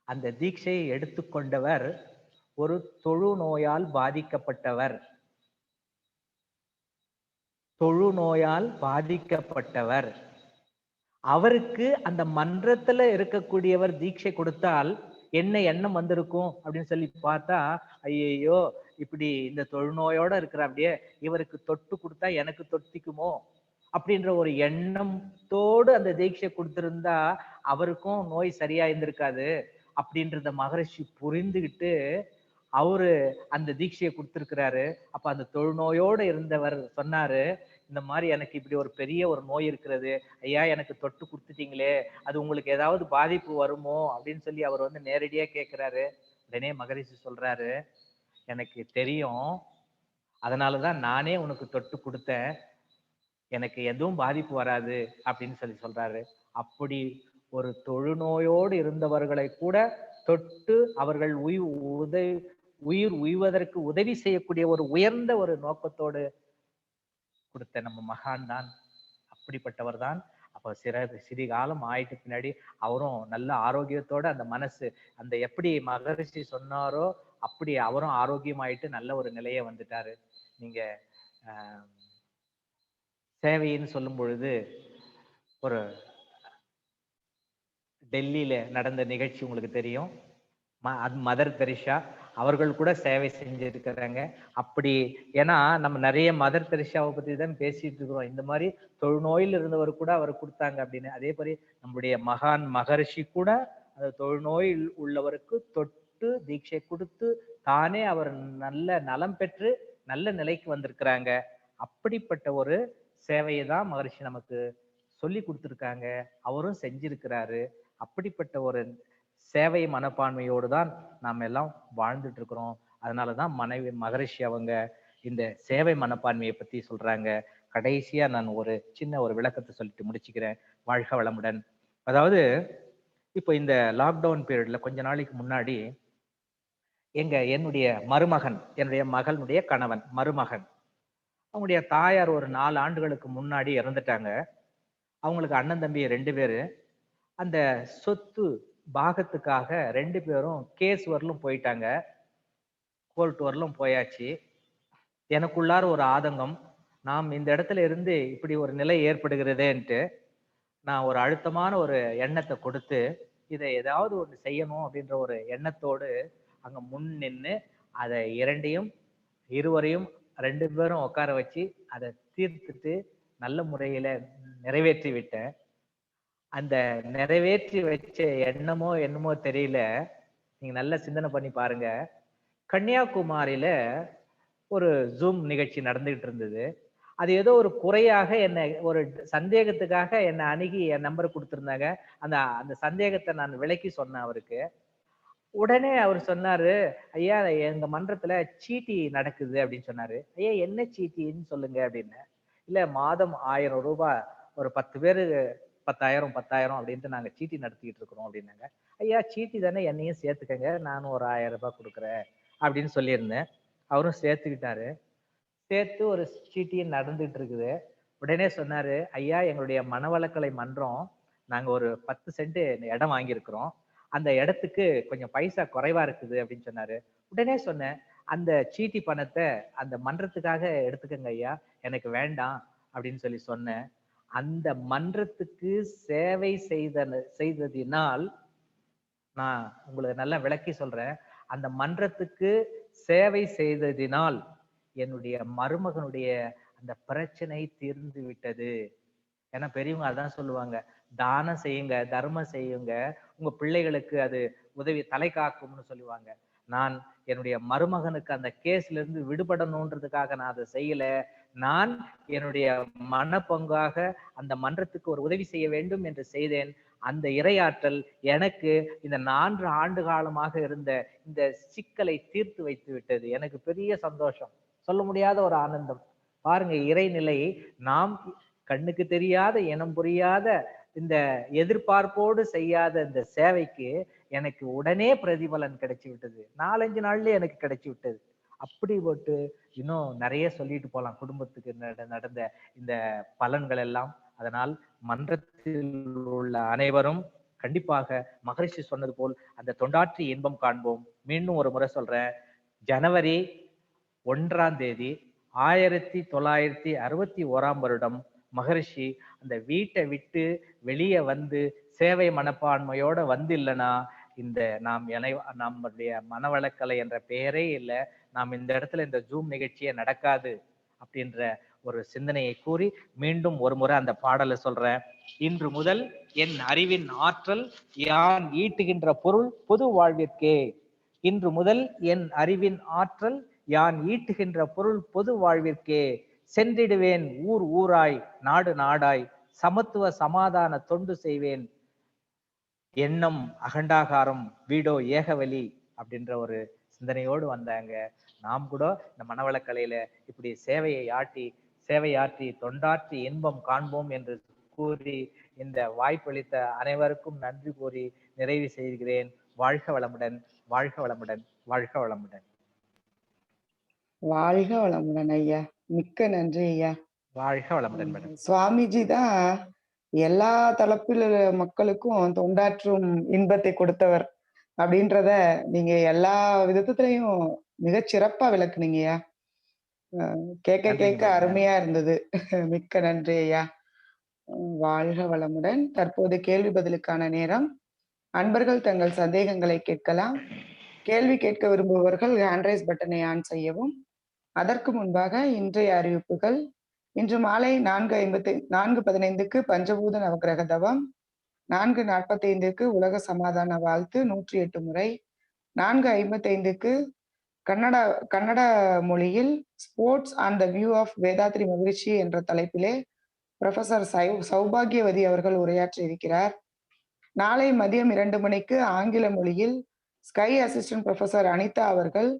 அந்த தீட்சையை எடுத்துக்கொண்டவர் ஒரு தொழுநோயால் பாதிக்கப்பட்டவர். தொழுநோயால் பாதிக்கப்பட்டவர். அவருக்கு அந்த மன்றத்துல இருக்கக்கூடியவர் தீட்சை கொடுத்தால் என்ன எண்ணம் வந்திருக்கும் அப்படின்னு சொல்லி பார்த்தா, ஐயோ இப்படி இந்த தொழுநோயோட இருக்கிற அப்படியே இவருக்கு தொட்டு கொடுத்தா எனக்கு தொட்டிக்குமோ அப்படின்ற ஒரு எண்ணத்தோடு அந்த தீட்சை கொடுத்திருந்தா அவருக்கும் நோய் சரியா இருந்திருக்காது அப்படின்றத மகரிஷி புரிந்துகிட்டு அவரு அந்த தீட்சையை கொடுத்திருக்கிறாரு. அப்ப அந்த தொழுநோயோடு இருந்தவர் சொன்னாரு, இந்த மாதிரி எனக்கு இப்படி ஒரு பெரிய ஒரு நோய் இருக்கிறது ஐயா, எனக்கு தொட்டு கொடுத்துட்டீங்களே, அது உங்களுக்கு ஏதாவது பாதிப்பு வருமோ அப்படின்னு சொல்லி அவர் வந்து நேரடியா கேட்கிறாரு. உடனே மகரிஷி சொல்றாரு, எனக்கு தெரியும், அதனாலதான் நானே உனக்கு தொட்டு கொடுத்தேன். எனக்கு எதுவும் பாதிப்பு வராது அப்படின்னு சொல்றாரு. அப்படி ஒரு தொழுநோயோடு இருந்தவர்களை கூட தொட்டு அவர்கள் உயிர் உய்வதற்கு உதவி செய்யக்கூடிய ஒரு உயர்ந்த ஒரு நோக்கத்தோடு கொடுத்த நம்ம மகான் தான். அப்படிப்பட்டவர் தான். அப்ப சிறிகாலம் ஆயிட்டு பின்னாடி அவரும் நல்ல ஆரோக்கியத்தோட அந்த மனசு அந்த எப்படி மகரிஷி சொன்னாரோ அப்படி அவரும் ஆரோக்கியமாயிட்டு நல்ல ஒரு நிலையை வந்துட்டாரு. நீங்க சேவைன்னு சொல்லும் பொழுது ஒரு டெல்லியில நடந்த நிகழ்ச்சி உங்களுக்கு தெரியும். மதர் தெரேசா அவர்கள் கூட சேவை செஞ்சிருக்கிறாங்க. அப்படி ஏன்னா நம்ம நிறைய மதர் தெரேசாவை பத்தி தான் பேசிட்டு இருக்கிறோம். இந்த மாதிரி தொழுநோயில் இருந்தவர் கூட அவர் கொடுத்தாங்க அப்படின்னு. அதே மாதிரி நம்முடைய மகான் மகரிஷி கூட அந்த தொழுநோயில் உள்ளவருக்கு தொட்டு தீட்சை கொடுத்து தானே அவர் நல்ல நலம் பெற்று நல்ல நிலைக்கு வந்திருக்கிறாங்க. அப்படிப்பட்ட ஒரு சேவையை தான் மகரிஷி நமக்கு சொல்லி கொடுத்துருக்காங்க. அவரும் செஞ்சிருக்கிறாரு. அப்படிப்பட்ட ஒரு சேவை மனப்பான்மையோடு தான் நாம் எல்லாம் வாழ்ந்துட்டு இருக்கிறோம். அதனாலதான் மகரிஷி அவங்க இந்த சேவை மனப்பான்மையை பத்தி சொல்றாங்க. கடைசியா நான் ஒரு சின்ன ஒரு விளக்கத்தை சொல்லிட்டு முடிச்சுக்கிறேன். வாழ்க வளமுடன். அதாவது இப்போ இந்த லாக்டவுன் பீரியட்ல கொஞ்ச நாளைக்கு முன்னாடி என்னுடைய மருமகன், என்னுடைய மகளுடைய கணவன் மருமகன், அவங்களுடைய தாயார் ஒரு 4 ஆண்டுகளுக்கு முன்னாடி இறந்துட்டாங்க. அவங்களுக்கு அண்ணன் தம்பி 2 பேரு. அந்த சொத்து பாகத்துக்காக 2 பேரும் கேஸ் வரலும் போயிட்டாங்க. கோர்ட் வரலும் போயாச்சு. எனக்குள்ளார ஒரு ஆதங்கம், நாம் இந்த இடத்துல இருந்து இப்படி ஒரு நிலை ஏற்படுகிறதேன்ட்டு நான் ஒரு அழுத்தமான ஒரு எண்ணத்தை கொடுத்து இதை ஏதாவது ஒன்று செய்யணும் அப்படின்ற ஒரு எண்ணத்தோடு அங்க முன் நின்று அதை இருவரையும் 2 பேரும் உட்கார வச்சு அதை தீர்த்துட்டு நல்ல முறையில நிறைவேற்றி விட்டேன். அந்த நிறைவேற்றி வச்ச எண்ணமோ என்னமோ தெரியல, நீங்க நல்லா சிந்தனை பண்ணி பாருங்க. கன்னியாகுமரியில ஒரு ஜூம் நிகழ்ச்சி நடந்துகிட்டு இருந்தது. அது ஏதோ ஒரு குறையாக என்ன ஒரு சந்தேகத்துக்காக என்னை அணுகி என் நம்பர் கொடுத்திருந்தாங்க. அந்த அந்த சந்தேகத்தை நான் விளக்கி சொன்னேன் அவருக்கு. உடனே அவர் சொன்னாரு, ஐயா எங்க மன்றத்துல சீட்டி நடக்குது அப்படின்னு சொன்னாரு. ஐயா என்ன சீட்டின்னு சொல்லுங்க அப்படின்னு. இல்ல மாதம் 1000 ரூபாய் ஒரு 10 பேரு 10,000 10,000 அப்படின்ட்டு நாங்க சீட்டி நடத்திக்கிட்டு இருக்கிறோம் அப்படின்னாங்க. ஐயா சீட்டி தானே என்னையும் சேர்த்துக்கங்க, நானும் ஒரு 1000 ரூபாய் கொடுக்குறேன் அப்படின்னு சொல்லியிருந்தேன். அவரும் சேர்த்துக்கிட்டாரு. சேர்த்து ஒரு சீட்டியும் நடந்துட்டு இருக்குது. உடனே சொன்னாரு, ஐயா எங்களுடைய மனவளக்கலை மன்றம் நாங்க ஒரு 10 சென்ட் இடம் வாங்கியிருக்கிறோம். அந்த இடத்துக்கு கொஞ்சம் பைசா குறைவா இருக்குது அப்படின்னு சொன்னாரு. உடனே சொன்னேன், அந்த சீட்டி பணத்தை அந்த மன்றத்துக்காக எடுத்துக்கங்க ஐயா, எனக்கு வேண்டாம் அப்படின்னு சொல்லி சொன்னேன். அந்த மன்றத்துக்கு சேவை செய்ததினால் நான் உங்களுக்கு நல்லா விளக்கி சொல்றேன். அந்த மன்றத்துக்கு சேவை செய்ததினால் என்னுடைய மருமகனுடைய அந்த பிரச்சனை தீர்ந்து விட்டது. ஏன்னா பெரியவங்க அதான் சொல்லுவாங்க, தானம் செய்யுங்க, தர்மம் செய்யுங்க, உங்க பிள்ளைகளுக்கு அது உதவி தலை காக்கும்னு சொல்லுவாங்க. நான் என்னுடைய மருமகனுக்கு அந்த கேஸ்ல இருந்து விடுபடணுன்றதுக்காக நான் அதை செய்யல. நான் என்னுடைய மனப்பங்காக அந்த மன்றத்துக்கு ஒரு உதவி செய்ய வேண்டும் என்று செய்தேன். அந்த இறையாற்றல் எனக்கு இந்த 4 ஆண்டு காலமாக இருந்த இந்த சிக்கலை தீர்த்து வைத்து விட்டது. எனக்கு பெரிய சந்தோஷம், சொல்ல முடியாத ஒரு ஆனந்தம். பாருங்க, இறைநிலை நாம் கண்ணுக்கு தெரியாத இனம் புரியாத இந்த எதிர்பார்ப்போடு செய்யாத இந்த சேவைக்கு எனக்கு உடனே பிரதிபலன் கிடைச்சு விட்டது. 4-5 நாள்லயே எனக்கு கிடைச்சு விட்டது. அப்படி போட்டு இன்னும் நிறைய சொல்லிட்டு போலாம் குடும்பத்துக்கு நடந்த இந்த பலன்கள் எல்லாம். அதனால் மன்றத்தில் உள்ள அனைவரும் கண்டிப்பாக மகரிஷி சொன்னது போல் அந்த தொண்டாற்றி இன்பம் காண்போம். மீண்டும் ஒரு முறை சொல்றேன், ஜனவரி 1ஆம் தேதி 1961ஆம் வருடம் மகரிஷி அந்த வீட்டை விட்டு வெளியே வந்து சேவை மனப்பான்மையோட வந்து இல்லைன்னா இந்த நம்முடைய மனவளக்கலை என்ற பெயரே இல்லை, நாம் இந்த இடத்துல இந்த ஜூம் நிகழ்ச்சியே நடக்காது அப்படின்ற ஒரு சிந்தனையை கூறி மீண்டும் ஒரு முறை அந்த பாடலை சொல்றேன். இன்று முதல் என் அறிவின் ஆற்றல் யான் ஈட்டுகின்ற பொருள் பொது வாழ்விற்கே. இன்று முதல் என் அறிவின் ஆற்றல் யான் ஈட்டுகின்ற பொருள் பொது வாழ்விற்கே. சென்றிடுவேன் ஊர் ஊராய் நாடு நாடாய், சமத்துவ சமாதான தொண்டு செய்வேன், எண்ணம் அகண்டாகாரம் வீடோ ஏகவலி அப்படின்ற ஒரு சிந்தனையோடு வந்தாங்க. நாம் கூட இந்த மனவளக்கலையில இப்படி சேவையை ஆட்டி சேவையாற்றி தொண்டாற்றி இன்பம் காண்போம் என்று கூறி இந்த வாய்ப்பளித்த அனைவருக்கும் நன்றி கூறி நிறைவு செய்கிறேன். வாழ்க வளமுடன், வாழ்க வளமுடன், வாழ்க வளமுடன். வாழ்க வளமுடன் ஐயா. மிக்க நன்றி ஐயா. வாழ்க வளமுடன் மேடம். சுவாமிஜி தான் எல்லா தரப்பில் மக்களுக்கும் தொண்டாற்றும் இன்பத்தை கொடுத்தவர் அப்படின்றத நீங்க எல்லா விதத்திலையும் மிகச் சிறப்பா விளக்குனீங்கய்யா. கேட்க கேட்க அருமையா இருந்தது. மிக்க நன்றி ஐயா. வாழ்க வளமுடன். தற்போது கேள்வி பதிலுக்கான நேரம். அன்பர்கள் தங்கள் சந்தேகங்களை கேட்கலாம். கேள்வி கேட்க விரும்புபவர்கள் ஹேண்ட் ரைஸ் பட்டனை ஆன் செய்யவும். அதற்கு முன்பாக இன்றைய அறிவிப்புகள். இன்று மாலை 4:15 பஞ்சபூத நவகிரக தவம், 4:45 உலக சமாதான வாழ்த்து 108 முறை, 4:55 கன்னட மொழியில் sports and the view of Vethathiri மகிழ்ச்சி என்ற தலைப்பிலே ப்ரொஃபசர் சௌபாகியவதி அவர்கள் உரையாற்றி இருக்கிறார். நாளை மதியம் 2 மணிக்கு ஆங்கில மொழியில் ஸ்கை அசிஸ்டன்ட் ப்ரொஃபசர் அனிதா அவர்கள்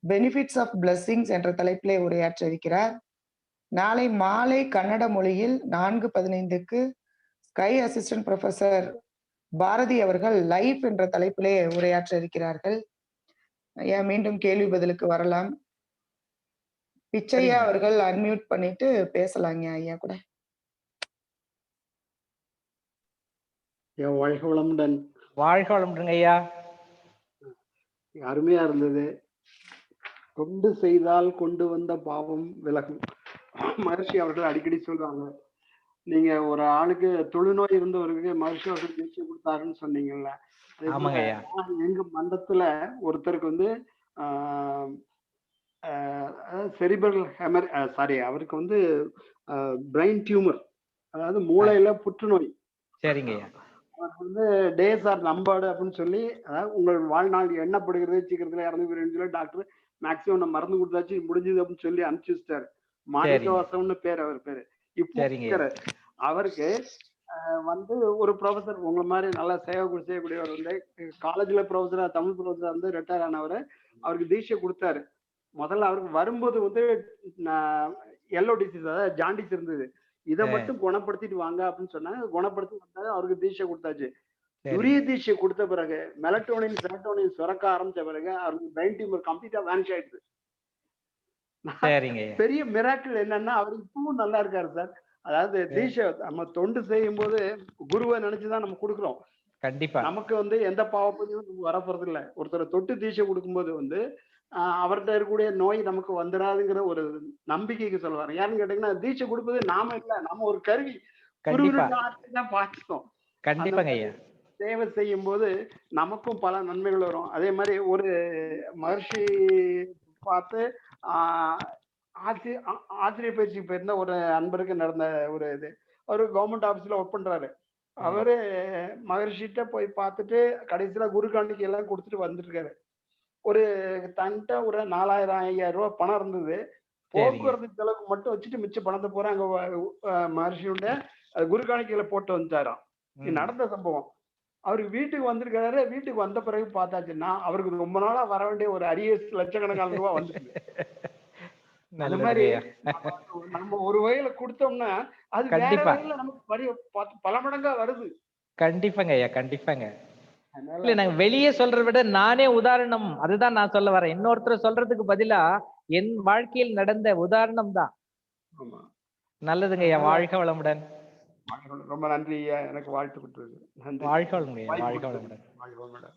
பெனிஃபிட்ஸ் ஆஃப் பிளெஸிங்ஸ் என்ற தலைப்பிலே உரையாற்ற இருக்கிறார். நாளை மாலை கன்னட மொழியில் 4:15 ஸ்கை அசிஸ்டன்ட் ப்ரொஃபசர் பாரதி அவர்கள் லைஃப் என்ற தலைப்பிலே உரையாற்ற இருக்கிறார்கள். ஐயா மீண்டும் கேள்வி பதிலுக்கு வரலாம். பிச்சையா அவர்கள் அன்மியூட் பண்ணிட்டு பேசலாங்க ஐயா கூட. வாழ்க வளமுடன். வாழ்க வளமுடன் ஐயா. அருமையா இருந்தது. கொண்டு செய்தால் கொண்டு வந்த பாவம் விலகும். மகர்ஷி அவர்கள் அடிக்கடி சொல்றாங்க, நீங்க ஒரு ஆளுக்கு தொழுநோய் இருந்தவருக்கு மகர்ஷி அவர்கள் தீட்சை கொடுத்தாருன்னு சொன்னீங்கல்ல. எங்க மண்டத்துல ஒருத்தருக்கு வந்து செரிபிரல் ஹெமர் அவருக்கு வந்து பிரெயின் டியூமர், அதாவது மூளையில புற்றுநோய். சரிங்க. அவருக்கு வந்து டேஸ் ஆர் நம்பர்டு அப்படின்னு சொல்லி, அதாவது உங்கள் வாழ்நாள் எண்ணப்படுகிறது, சீக்கிரத்துல இறந்து போயிருன்னு சொல்லி டாக்டர் மேக்சிமம் நம்ம மருந்து கொடுத்தாச்சு முடிஞ்சது அப்படின்னு சொல்லி அனுப்பிச்சு வச்சிட்டாரு. மாணிக்கவாசம்னு பேர் அவர் பேரு. இப்போ அவருக்கு வந்து ஒரு ப்ரொஃபசர் உங்களை மாதிரி நல்லா சேவை செய்யக்கூடியவர் வந்து காலேஜ்ல ப்ரொஃபஸரா, தமிழ் ப்ரொஃபஸரா வந்து ரிட்டையர் ஆனவர். அவருக்கு தீட்சை கொடுத்தாரு. முதல்ல அவருக்கு வரும்போது வந்து எல்லோ டிசீஸ், அதாவது ஜாண்டிஸ் இருந்தது. இதை மட்டும் குணப்படுத்திட்டு வாங்க அப்படின்னு சொன்னாங்க. குணப்படுத்தி வந்தாரு. அவருக்கு தீட்சை கொடுத்தாச்சு. துரிய தீட்சை கொடுத்த பிறகு மெலட்டோனின் செரட்டோனின் சுரக்க ஆரம்பிச்ச பிறகு அவருக்கு பிரெயின் டியூமர் கம்ப்ளீட்டா வேனிஷ் ஆயிடுது. பெரிய மிராக்கிள் என்னன்னா அவர் இப்பவும் நல்லா இருக்காரு சார். அதாவது தீட்சை நம்ம தொண்டு செய்யும் போது குருவை நினைச்சுதான் நம்ம கொடுக்குறோம். கண்டிப்பா நமக்கு வந்து எந்த பாவப்பதியும் வரப்போறது இல்லை. ஒருத்தரை தொட்டு தீட்சை கொடுக்கும்போது வந்து அவர்கிட்ட இருக்கக்கூடிய நோய் நமக்கு வந்துடாதுங்கிற ஒரு நம்பிக்கைக்கு சொல்லுவாரு. யாருன்னு கேட்டீங்கன்னா, தீட்சை கொடுப்பது நாம இல்லை, நம்ம ஒரு கருவி. தான் பார்த்துட்டோம். சேவை செய்யும் போது நமக்கும் பல நன்மைகள் வரும். அதே மாதிரி ஒரு மகர்ஷி பார்த்து ஆசிரியர் பயிற்சிக்கு போயிருந்த ஒரு அன்பருக்கு நடந்த ஒரு இது. அவரு கவர்மெண்ட் ஆபீஸ்ல ஒர்க் பண்றாரு. அவரு மகர்ஷிட்ட போய் பார்த்துட்டு கடைசியில குரு காணிக்கை எல்லாம் கொடுத்துட்டு வந்துருக்காரு. ஒரு தன்கிட்ட ஒரு 4000-5000 ரூபாய் பணம் இருந்தது. போக்குவரத்து செலவுக்கு மட்டும் வச்சுட்டு மிச்ச பணத்தை போற அங்க மகர்ஷியோட குரு காணிக்கையில போட்டு வந்துட்டாராம். நடந்த சம்பவம். அவருக்கு வீட்டுக்கு வந்திருக்காரு. வீட்டுக்கு வந்த பிறகு பார்த்தாச்சுன்னா அவருக்கு ரொம்ப நாளா வர வேண்டிய ஒரு அரியஸ் லட்சக்கணக்கான ரூபாய் வந்துருக்கு. அது மாதிரி நம்ம ஒரு வகையில கொடுத்தோம்னா அது வேற வகையில நமக்கு பல மடங்கா வருது. கண்டிப்பாங்க ஐயா, கண்டிப்பாங்க. இல்ல நாங்க வெளியே சொல்றதை விட நானே உதாரணம், அதுதான் நான் சொல்ல வரேன். இன்னொருத்தர் சொல்றதுக்கு பதிலா என் வாழ்க்கையில் நடந்த உதாரணம் தான். நல்லதுங்க ஐயா. வாழ்க வளமுடன். ரொம்ப நன்றி ஐயா. எனக்கு வாழ்த்து கொடுத்தது. வாழ்க வளமுடன். வாழ்க வளமுடன். வாழ்க வளமுடன்.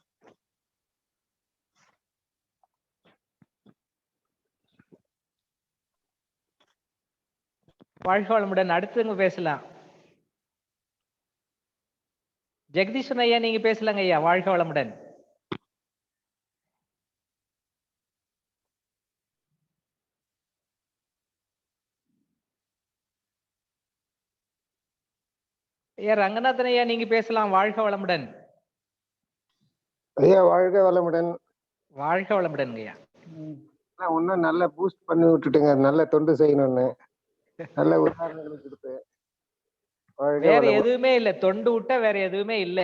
வாழ்க வளமுடன். அடுத்தவங்க பேசலாம். ஜெகதீஸ்வரன் ஐயா நீங்க பேசலாங்க ஐயா. வாழ்க வளமுடன். ஐயா ரங்கநாதன் ஐயா நீங்க பேசலாம். வாழ்க வளமுடன். ஐயா வாழ்க வளமுடன். வாழ்க வளமுடன் ஐயா. இன்னும் நல்லா பூஸ்ட் பண்ணி விட்டுட்டுங்க. நல்ல தொண்டு செய்யணும்னு நல்ல உதாரணங்களை கொடுத்து. வேற எதுவுமே இல்ல, தொண்டு விட்டா வேற எதுவுமே இல்ல.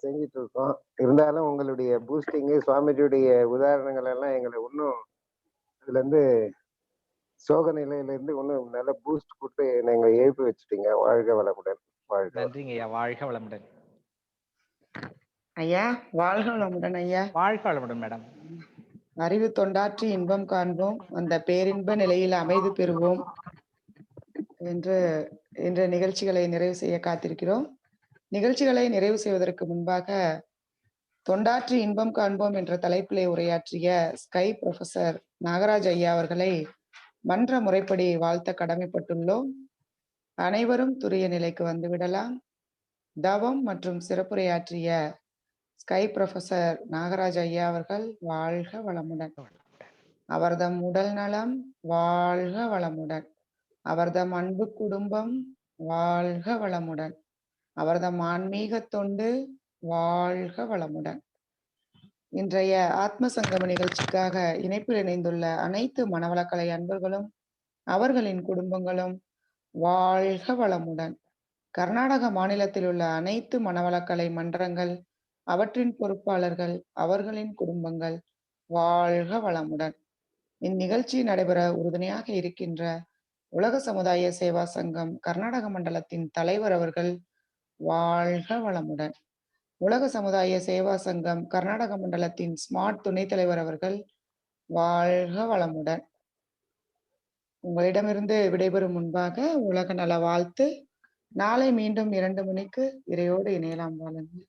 செஞ்சிட்டு இருக்கோம். இருந்தாலும் உங்களுடைய பூஸ்டிங்கு, சுவாமிஜியுடைய உதாரணங்கள் எல்லாம் எங்களை இன்னும் இதுல இருந்து சோக நிலையில இருந்து இன்னும் நல்ல பூஸ்ட் கொடுத்து நீங்க எழுப்பி வச்சுட்டீங்க. வாழ்க வளமுடன். வாழ்க வளமுடன். நன்றிங்க ஐயா. வாழ்க வளமுடன். ஐயா வாழ்க வளமுடன் ஐயா. வாழ்க வளமுடன் மேடம். அறிவு தொண்டாற்றி இன்பம் காண்போம், அந்த பேரின்ப நிலையில் அமைதி பெறுவோம் என்று இன்று நிகழ்ச்சிகளை நிறைவு செய்ய காத்திருக்கிறோம். நிகழ்ச்சிகளை நிறைவு செய்வதற்கு முன்பாக தொண்டாற்றி இன்பம் காண்போம் என்ற தலைப்பிலே உரையாற்றிய ஸ்கை ப்ரொஃபசர் நாகராஜ் ஐயா அவர்களை மன்ற முறைப்படி வாழ்த்த கடமைப்பட்டுள்ளோம். அனைவரும் துரிய நிலைக்கு வந்துவிடலாம். தவம் மற்றும் சிறப்புரையாற்றிய ஸ்கை ப்ரொஃபசர் நாகராஜ் ஐயா அவர்கள் வாழ்க வளமுடன். அவர்தம் உடல் நலம் வாழ்க வளமுடன். அவர்தம் அன்பு குடும்பம் வாழ்க வளமுடன். அவர்தம் ஆன்மீக தொண்டு வாழ்க வளமுடன். இன்றைய ஆத்ம சங்கம நிகழ்ச்சிக்காக இணைப்பில் இணைந்துள்ள அனைத்து மனவளக்கலை அன்பர்களும் அவர்களின் குடும்பங்களும் வாழ்க வளமுடன். கர்நாடக மாநிலத்தில் உள்ள அனைத்து மனவளக்கலை மன்றங்கள், அவற்றின் பொறுப்பாளர்கள், அவர்களின் குடும்பங்கள் வாழ்க வளமுடன். இந்நிகழ்ச்சி நடைபெற உறுதுணையாக இருக்கின்ற உலக சமுதாய சேவா சங்கம் கர்நாடக மண்டலத்தின் தலைவர் அவர்கள் வாழ்க வளமுடன். உலக சமுதாய சேவா சங்கம் கர்நாடக மண்டலத்தின் ஸ்மார்ட் துணைத் தலைவர் அவர்கள் வாழ்க வளமுடன். உங்களிடமிருந்து விடைபெறும் முன்பாக உலக நல வாழ்த்து. நாளை மீண்டும் 2 மணிக்கு இறையோடு இணையலாம். வாழுங்கள்.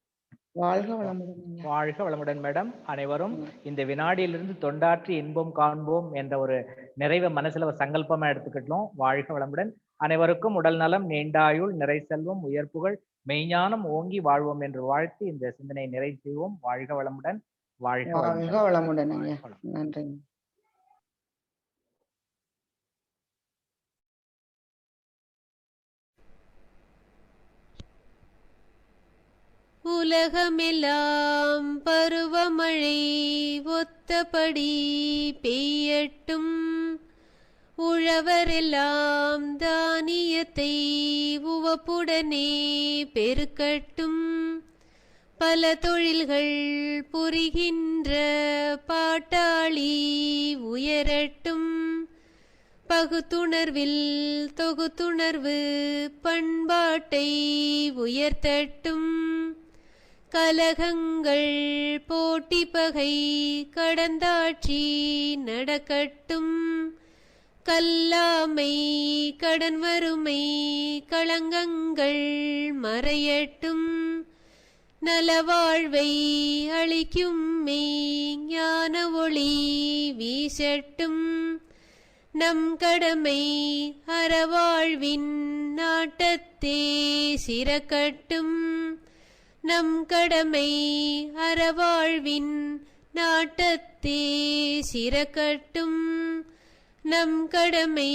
வாழ்க வளமுடன். வாழ்க வளமுடன் மேடம். அனைவரும் இந்த வினாடியிலிருந்து தொண்டாற்றி இன்பம் காண்போம் என்ற ஒரு நிறைவை மனசுல ஒரு சங்கல்பமா எடுத்துக்கிட்டோம். வாழ்க வளமுடன். அனைவருக்கும் உடல் நலம், நீண்டாயுள், நிறை செல்வம், உயர்ப்புகள், மெய்ஞானம் ஓங்கி வாழ்வோம் என்று வாழ்த்து இந்த சிந்தனை நிறைவு செய்வோம். வாழ்க வளமுடன். வாழ்க வளமுடன் ஐயா. நன்றி. உலகமெல்லாம் பருவமழை ஒத்தபடி பெய்யட்டும். உழவரெல்லாம் தானியத்தை உவப்புடனே பெருக்கட்டும். பல தொழில்கள் புரிகின்ற பாட்டாளி உயரட்டும். பகுத்துணர்வில் தொகுத்துணர்வு பண்பாட்டை உயர்த்தட்டும். கலகங்கள் போட்டி பகை கடந்தாட்சி நடக்கட்டும். கல்லாமை கடன் வறுமை களங்கங்கள் மறையட்டும். நலவாழ்வை அளிக்கும் மெய் ஞான ஒளி வீசட்டும். நம் கடமை அறவாழ்வின் நாட்டத்தே சிறக்கட்டும். நம் கடமை அறவாழ்வின் நாட்டத்தே சிறக்கட்டும். நம் கடமை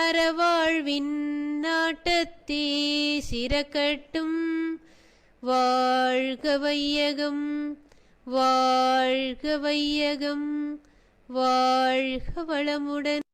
அறவாழ்வின் நாட்டத்தே சிறக்கட்டும். வாழ்க வையகம், வாழ்க வையகம், வாழ்க வளமுடன்.